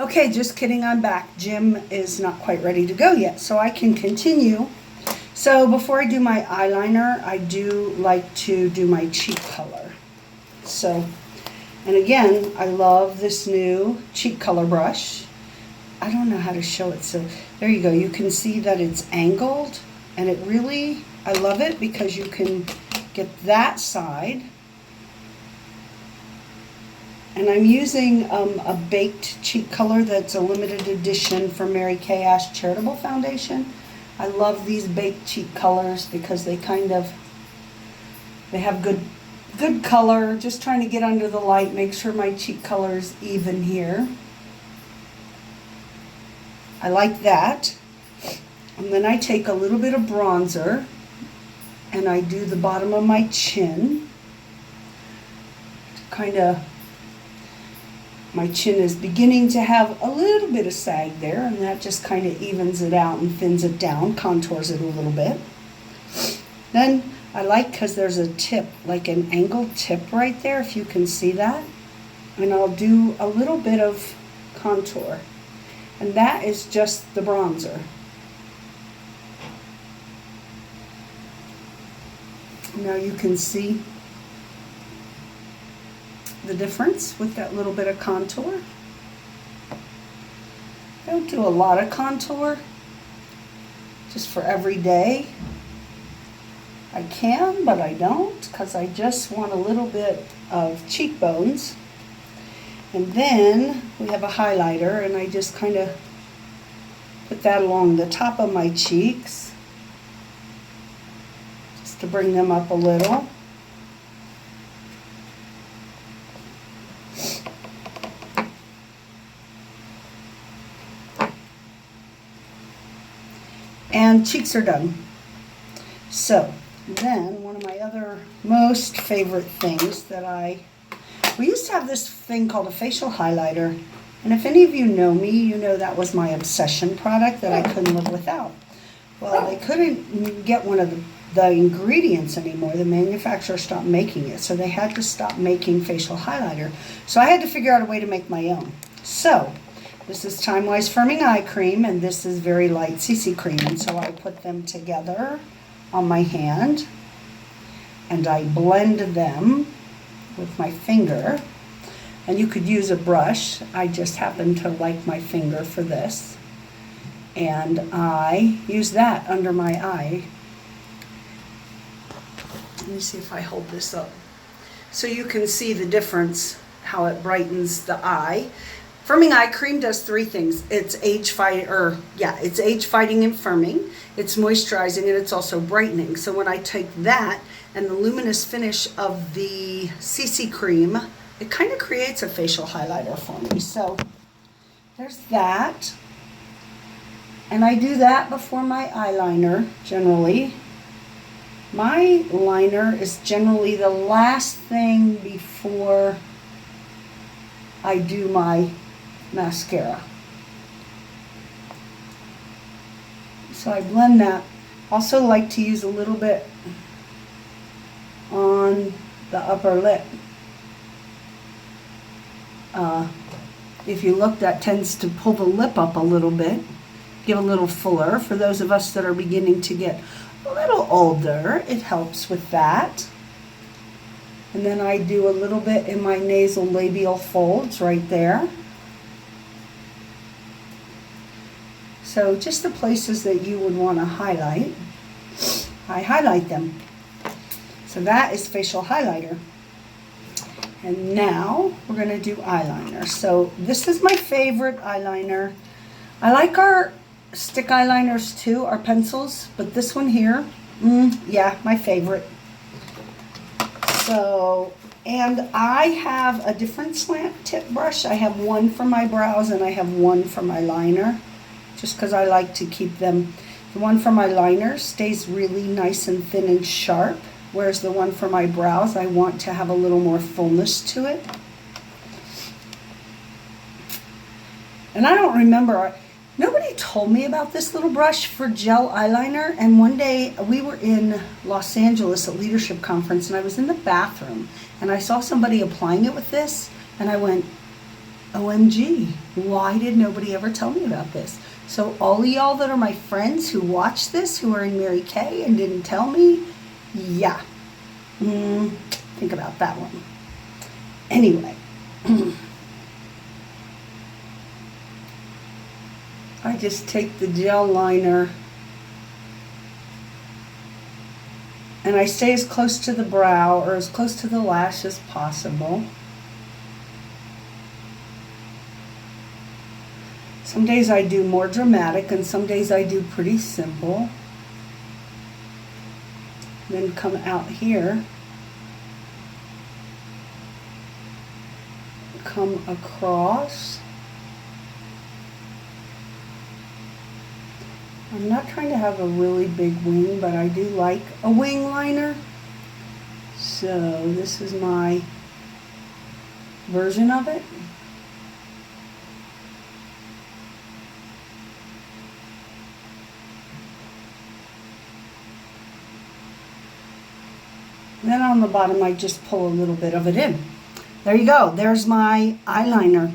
Okay, just kidding, I'm back. Jim is not quite ready to go yet, so I can continue. So before I do my eyeliner, I do like to do my cheek color. So, and again, I love this new cheek color brush. I don't know how to show it, so there you go. You can see that it's angled, and it really, I love it because you can get that side. And I'm using a baked cheek color that's a limited edition from Mary Kay Ash Charitable Foundation. I love these baked cheek colors because they have good color. Just trying to get under the light, make sure my cheek color is even here. I like that. And then I take a little bit of bronzer and I do the bottom of my chin. My chin is beginning to have a little bit of sag there, and that just kind of evens it out and thins it down, contours it a little bit. Then I like, because there's a tip, like an angled tip right there, if you can see that. And I'll do a little bit of contour. And that is just the bronzer. Now you can see the difference with that little bit of contour. I don't do a lot of contour, just for every day. I can, but I don't, because I just want a little bit of cheekbones. And then we have a highlighter, and I just kind of put that along the top of my cheeks, just to bring them up a little. And cheeks are done. So then one of my other most favorite things that we used to have this thing called a facial highlighter. And if any of you know me, you know that was my obsession product that I couldn't live without. Well, they couldn't get one of the ingredients anymore. The manufacturer stopped making it. So they had to stop making facial highlighter. So I had to figure out a way to make my own. So this is Time Wise Firming Eye Cream, and this is Very Light CC Cream. And so I put them together on my hand, and I blend them with my finger. And you could use a brush. I just happen to like my finger for this. And I use that under my eye. Let me see if I hold this up. So you can see the difference, how it brightens the eye. Firming eye cream does three things. It's age fighting and firming. It's moisturizing, and it's also brightening. So when I take that and the luminous finish of the CC cream, it kind of creates a facial highlighter for me. So there's that. And I do that before my eyeliner, generally. My liner is generally the last thing before I do my mascara. So I blend that. Also like to use a little bit on the upper lip. If you look, that tends to pull the lip up a little bit, give a little fuller. For those of us that are beginning to get a little older, it helps with that. And then I do a little bit in my nasal labial folds right there. So just the places that you would want to highlight, I highlight them. So that is facial highlighter. And now we're going to do eyeliner. So this is my favorite eyeliner. I like our stick eyeliners too, our pencils, but this one here, yeah, my favorite. So, and I have a different slant tip brush. I have one for my brows and I have one for my liner, just because I like to keep them. The one for my liner stays really nice and thin and sharp, whereas the one for my brows, I want to have a little more fullness to it. And I don't remember, nobody told me about this little brush for gel eyeliner, and one day we were in Los Angeles at Leadership Conference, and I was in the bathroom, and I saw somebody applying it with this, and I went, OMG, why did nobody ever tell me about this? So all of y'all that are my friends who watch this, who are in Mary Kay and didn't tell me, yeah. Think about that one. Anyway. I just take the gel liner and I stay as close to the brow or as close to the lash as possible. Some days I do more dramatic and some days I do pretty simple. Then come out here, come across. I'm not trying to have a really big wing, but I do like a wing liner. So this is my version of it. And then on the bottom, I just pull a little bit of it in. There you go. There's my eyeliner.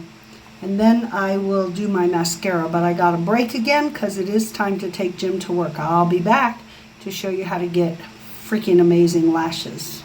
And then I will do my mascara, but I got a break again because it is time to take Jim to work. I'll be back to show you how to get freaking amazing lashes.